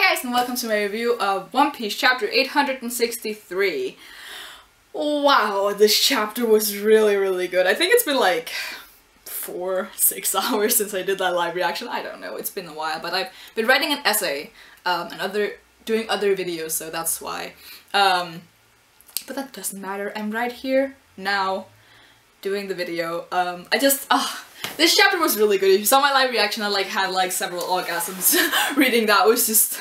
Hi guys and welcome to my review of One Piece chapter 863. Wow, this chapter was really good. I think it's been like 4-6 hours since I did that live reaction. I don't know, it's been a while, but I've been writing an essay and doing other videos, so that's why. But that doesn't matter. I'm right here now doing the video. This chapter was really good. If you saw my live reaction, I had several orgasms reading that. It was just,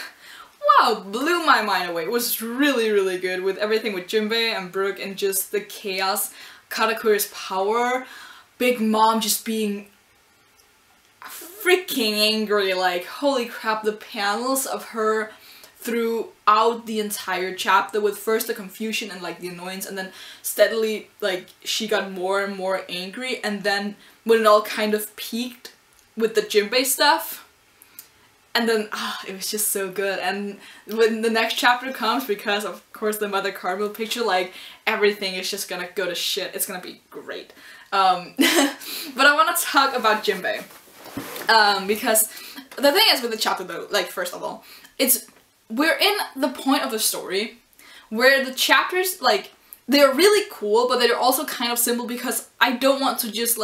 wow, blew my mind away. It was really good with everything with Jinbei and Brook and just the chaos, Katakuri's power, Big Mom just being freaking angry, like holy crap, the panels of her throughout the entire chapter with first the confusion and the annoyance, and then steadily she got more and more angry, and then when it all kind of peaked with the Jinbei stuff, and then it was just so good. And when the next chapter comes, because of course the Mother Carmel picture, everything is just gonna go to shit. It's gonna be great. But I want to talk about Jinbei because the thing is with the chapter though, first of all, we're in the point of the story where the chapters, they're really cool, but they're also kind of simple because I don't want to just,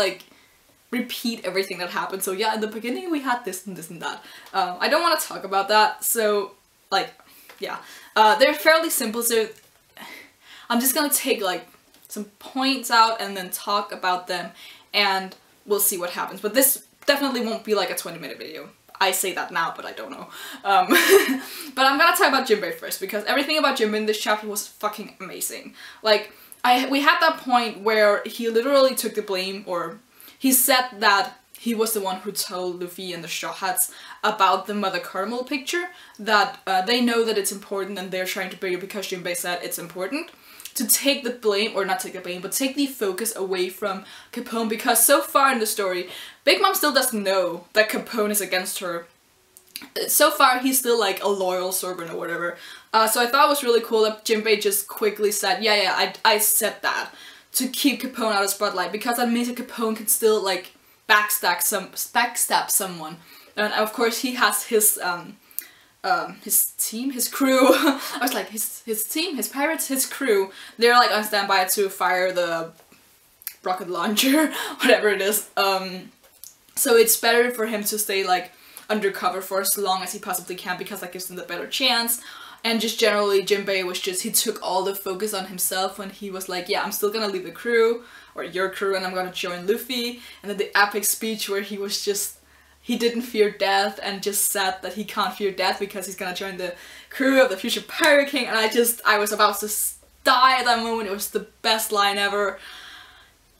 repeat everything that happened. So yeah, in the beginning we had this and this and that. I don't want to talk about that, so, yeah. They're fairly simple, so I'm just gonna take, some points out and then talk about them, and we'll see what happens. But this definitely won't be, a 20-minute video. I say that now, but I don't know. But I'm gonna talk about Jinbei first, because everything about Jinbei in this chapter was fucking amazing. We had that point where he literally took the blame, or he said that he was the one who told Luffy and the Straw Hats about the Mother Carmel picture, that they know that it's important and they're trying to bring it because Jinbei said it's important. To take the blame, or not take the blame, but take the focus away from Capone, because so far in the story, Big Mom still doesn't know that Capone is against her. So far, he's still a loyal servant or whatever. So I thought it was really cool that Jinbei just quickly said, yeah, I said that, to keep Capone out of spotlight, because that means that Capone can still backstab someone. And of course he has his team, his crew. I was like, his team, his pirates, his crew. They're on standby to fire the rocket launcher, whatever it is. So it's better for him to stay undercover for as long as he possibly can, because that gives him the better chance. And just generally, Jinbei was he took all the focus on himself when he was like, yeah, I'm still gonna leave the crew, or your crew, and I'm gonna join Luffy. And then the epic speech where he was he didn't fear death and just said that he can't fear death because he's gonna join the crew of the future Pirate King. And I was about to die at that moment. It was the best line ever.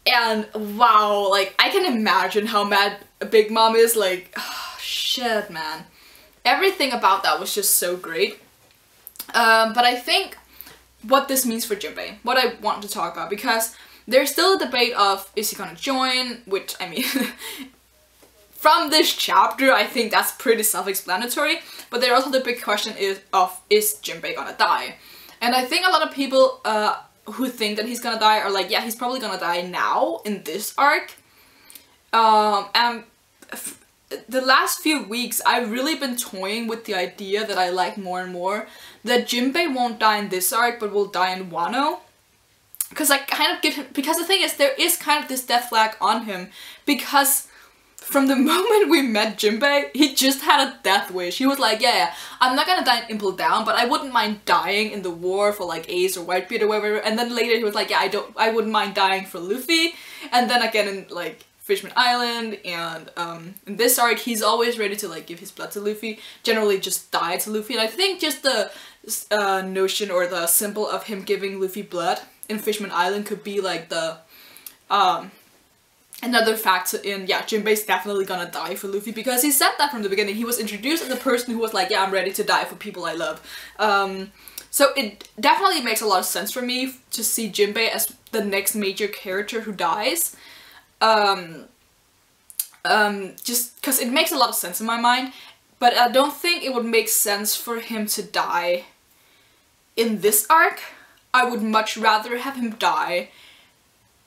And wow, I can imagine how mad Big Mom is. Oh, shit, man. Everything about that was just so great. But I think what this means for Jinbei, what I want to talk about, because there's still a debate of, is he gonna join, which, I mean, from this chapter, I think that's pretty self-explanatory, but there's also the big question is Jinbei gonna die? And I think a lot of people who think that he's gonna die are like, yeah, he's probably gonna die now, in this arc. And the last few weeks, I've really been toying with the idea that I like more and more, that Jinbei won't die in this arc, but will die in Wano. Because I kind of give him, because the thing is, there is kind of this death flag on him, because from the moment we met Jinbei, he just had a death wish. He was like, yeah, I'm not gonna die in Impel Down, but I wouldn't mind dying in the war for Ace or Whitebeard or whatever. And then later he was like, yeah, I wouldn't mind dying for Luffy. And then again in Fishman Island, and in this arc, he's always ready to give his blood to Luffy, generally just die to Luffy. And I think just the notion or the symbol of him giving Luffy blood in Fishman Island could be the another factor in, yeah, Jinbei's definitely gonna die for Luffy, because he said that from the beginning. He was introduced as the person who was like, yeah, I'm ready to die for people I love. So it definitely makes a lot of sense for me to see Jinbei as the next major character who dies. Just because it makes a lot of sense in my mind, but I don't think it would make sense for him to die in this arc. I would much rather have him die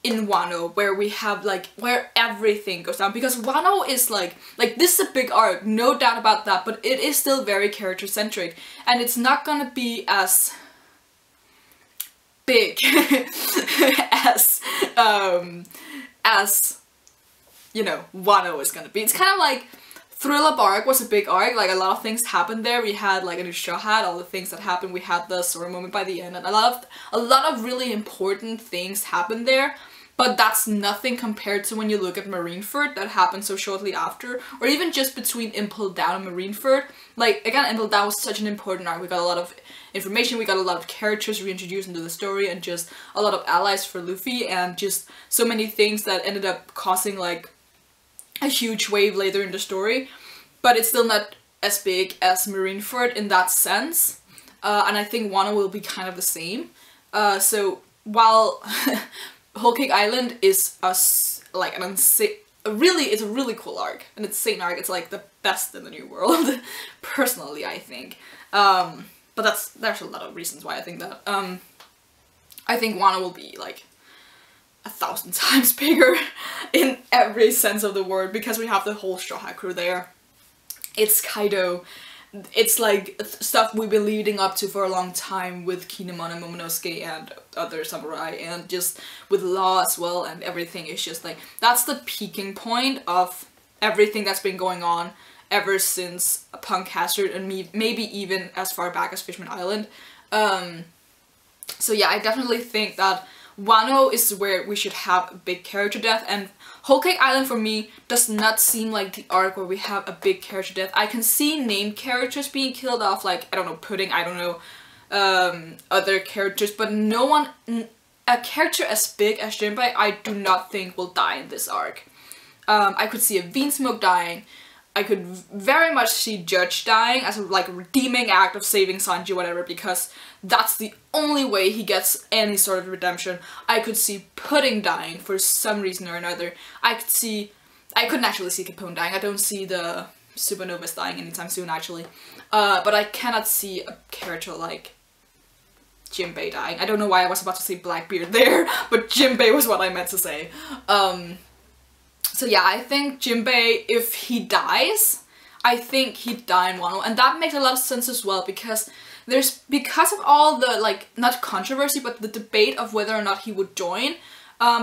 in Wano, where we have like, where everything goes down, because Wano is like this is a big arc, no doubt about that, but it is still very character centric, and it's not gonna be as big as you know, Wano is gonna be. It's kind of like Thrill Up arc was a big arc, like a lot of things happened there. We had like a new Straw Hat, all the things that happened, we had the Sora moment by the end, and a lot of really important things happened there, but that's nothing compared to when you look at Marineford that happened so shortly after, or even just between Impel Down and Marineford. Like, again, Impel Down was such an important arc. We got a lot of information, we got a lot of characters reintroduced into the story, and just a lot of allies for Luffy, and just so many things that ended up causing like a huge wave later in the story, but it's still not as big as Marineford in that sense, and I think Wano will be kind of the same. So while Whole Cake Island is like an insane, it's a really cool arc, an insane arc. It's like the best in the New World, personally, I think. But there's a lot of reasons why I think that. I think Wano will be like 1,000 times bigger in every sense of the word, because we have the whole Straw Hat crew there. It's Kaido, it's like stuff we've been leading up to for a long time with Kinemon and Momonosuke and other samurai, and just with Law as well, and everything is just like, that's the peaking point of everything that's been going on ever since Punk Hazard, and maybe even as far back as Fishman Island. So yeah, I definitely think that Wano is where we should have a big character death, and Whole Cake Island for me does not seem like the arc where we have a big character death. I can see named characters being killed off, like, I don't know, Pudding, I don't know, other characters, but no one, a character as big as Jinbei, I do not think will die in this arc. I could see a Vinsmoke dying. I could very much see Judge dying as a like redeeming act of saving Sanji, whatever, because that's the only way he gets any sort of redemption. I could see Pudding dying for some reason or another. I couldn't actually see Capone dying. I don't see the Supernovas dying anytime soon, actually. But I cannot see a character like Jinbei dying. I don't know why I was about to say Blackbeard there, but Jinbei was what I meant to say. So yeah, I think Jinbei, if he dies, I think he'd die in Wano, and that makes a lot of sense as well, because because of all the, like, not controversy, but the debate of whether or not he would join,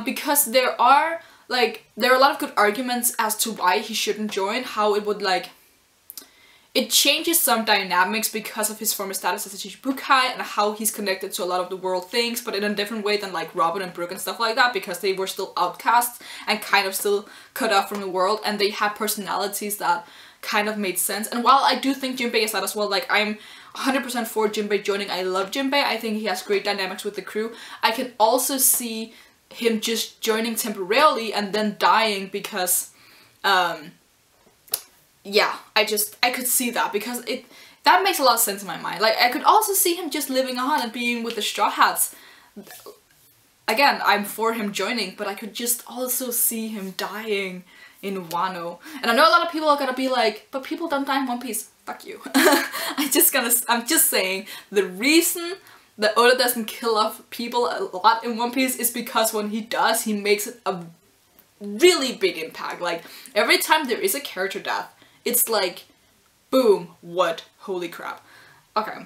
because there are a lot of good arguments as to why he shouldn't join, how it would, like, it changes some dynamics because of his former status as a Shichibukai and how he's connected to a lot of the world things, but in a different way than like Robin and Brook and stuff like that, because they were still outcasts and kind of still cut off from the world, and they had personalities that kind of made sense. And while I do think Jinbei is that as well, like, I'm 100% for Jinbei joining. I love Jinbei. I think he has great dynamics with the crew. I can also see him just joining temporarily and then dying because, yeah, I could see that, because that makes a lot of sense in my mind. Like, I could also see him just living on and being with the Straw Hats. Again, I'm for him joining, but I could just also see him dying in Wano. And I know a lot of people are gonna be like, but people don't die in One Piece. Fuck you. I'm just saying, the reason that Oda doesn't kill off people a lot in One Piece is because when he does, he makes it a really big impact. Like, every time there is a character death, it's like, boom, what? Holy crap. Okay,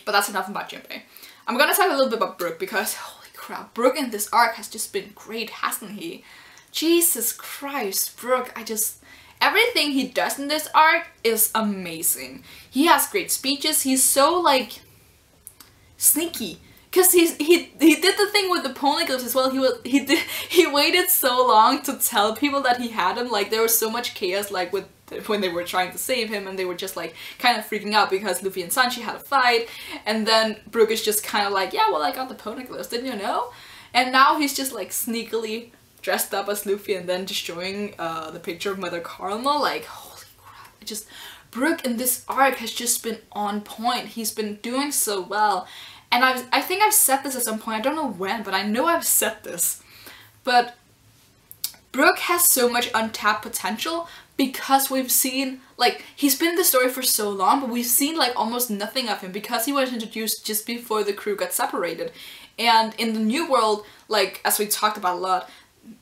but that's enough about Jinbei. I'm gonna talk a little bit about Brook, because holy crap, Brook in this arc has just been great, hasn't he? Jesus Christ, Brook, everything he does in this arc is amazing. He has great speeches, he's so, like, sneaky. Cause he did the thing with the poneglyphs as well. He waited so long to tell people that he had them. Like, there was so much chaos, like, when they were trying to save him, and they were just like kind of freaking out because Luffy and Sanji had a fight, and then Brook is just kind of like, yeah, well, I got the poneglyphs, didn't you know? And now he's just like sneakily dressed up as Luffy and then destroying the picture of Mother Karma. Like, holy crap! Brook in this arc has just been on point. He's been doing so well. And I think I've said this at some point, I don't know when, but I know I've said this. But Brook has so much untapped potential because we've seen, like, he's been in the story for so long, but we've seen, like, almost nothing of him because he was introduced just before the crew got separated. And in the new world, like, as we talked about a lot,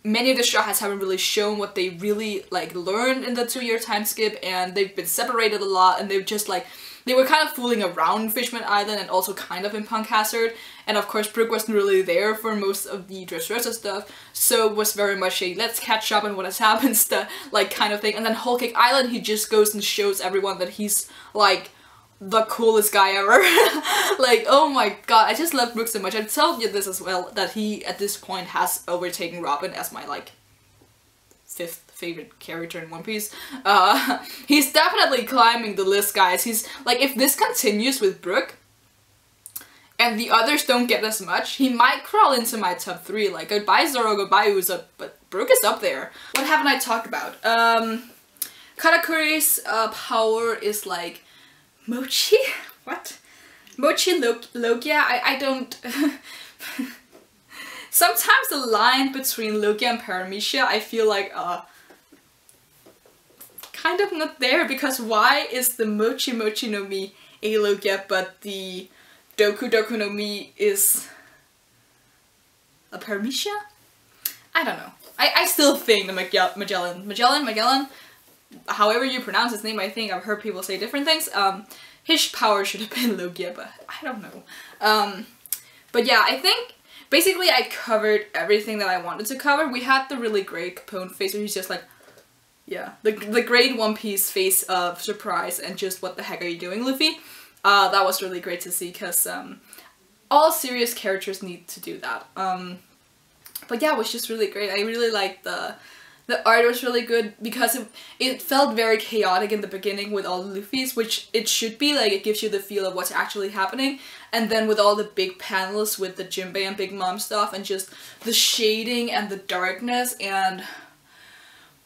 many of the Straw Hats haven't really shown what they really, like, learned in the 2-year time skip, and they've been separated a lot, and they've just, like, they were kind of fooling around in Fishman Island and also kind of in Punk Hazard. And of course, Brook wasn't really there for most of the Dressrosa stuff, so it was very much a let's catch up on what has happened stuff, like, kind of thing. And then Whole Cake Island, he just goes and shows everyone that he's, like, the coolest guy ever. Like, oh my god, I just love Brook so much. I've told you this as well, that he, at this point, has overtaken Robin as my, like, 5th favorite character in One Piece. He's definitely climbing the list, guys. He's, like, if this continues with Brook, and the others don't get as much, he might crawl into my top 3. Like, goodbye Zoro, goodbye Usopp, but Brook is up there. What haven't I talked about? Katakuri's power is, like, Mochi? What? Mochi Logia? I don't... Sometimes the line between Logia and Paramecia, I feel like, kind of not there, because why is the Mochi Mochi no Mi a Logia, but the Doku Doku no Mi is a Paramecia? I don't know. I still think the Magellan, however you pronounce his name, I think I've heard people say different things, his power should have been Logia, but I don't know. But yeah, I think basically I covered everything that I wanted to cover. We had the really great Capone face where he's just like, yeah, the great One Piece face of surprise and just what the heck are you doing, Luffy? That was really great to see, because all serious characters need to do that. But yeah, it was just really great. I really liked the art was really good because it felt very chaotic in the beginning with all the Luffys, which it should be, like, it gives you the feel of what's actually happening. And then with all the big panels with the Jinbei and Big Mom stuff and just the shading and the darkness, and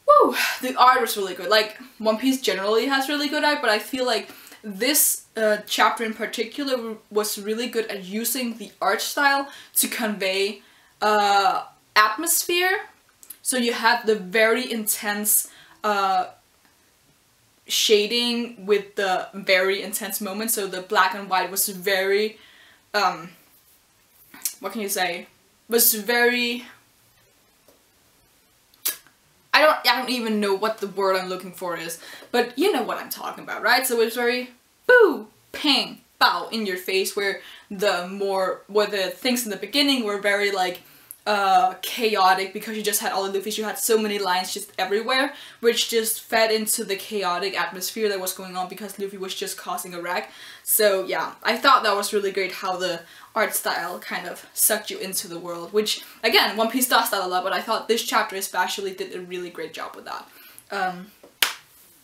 woo, the art was really good. Like, One Piece generally has really good art, but I feel like this chapter in particular was really good at using the art style to convey atmosphere. So you had the very intense shading with the very intense moment. So the black and white was very, what can you say? Was very, I don't even know what the word I'm looking for is, but you know what I'm talking about, right? So it was very boo, pang, bow in your face, where the things in the beginning were very, like, chaotic, because you just had all the Luffys, you had so many lines just everywhere, which just fed into the chaotic atmosphere that was going on because Luffy was just causing a wreck. So yeah, I thought that was really great how the art style kind of sucked you into the world, which, again, One Piece does that a lot, but I thought this chapter especially did a really great job with that.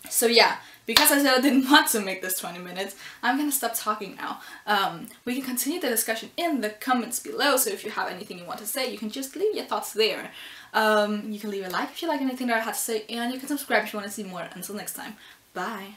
So yeah, because I said I didn't want to make this 20 minutes, I'm gonna stop talking now. We can continue the discussion in the comments below, so if you have anything you want to say, you can just leave your thoughts there. You can leave a like if you like anything that I had to say, and you can subscribe if you want to see more. Until next time, bye!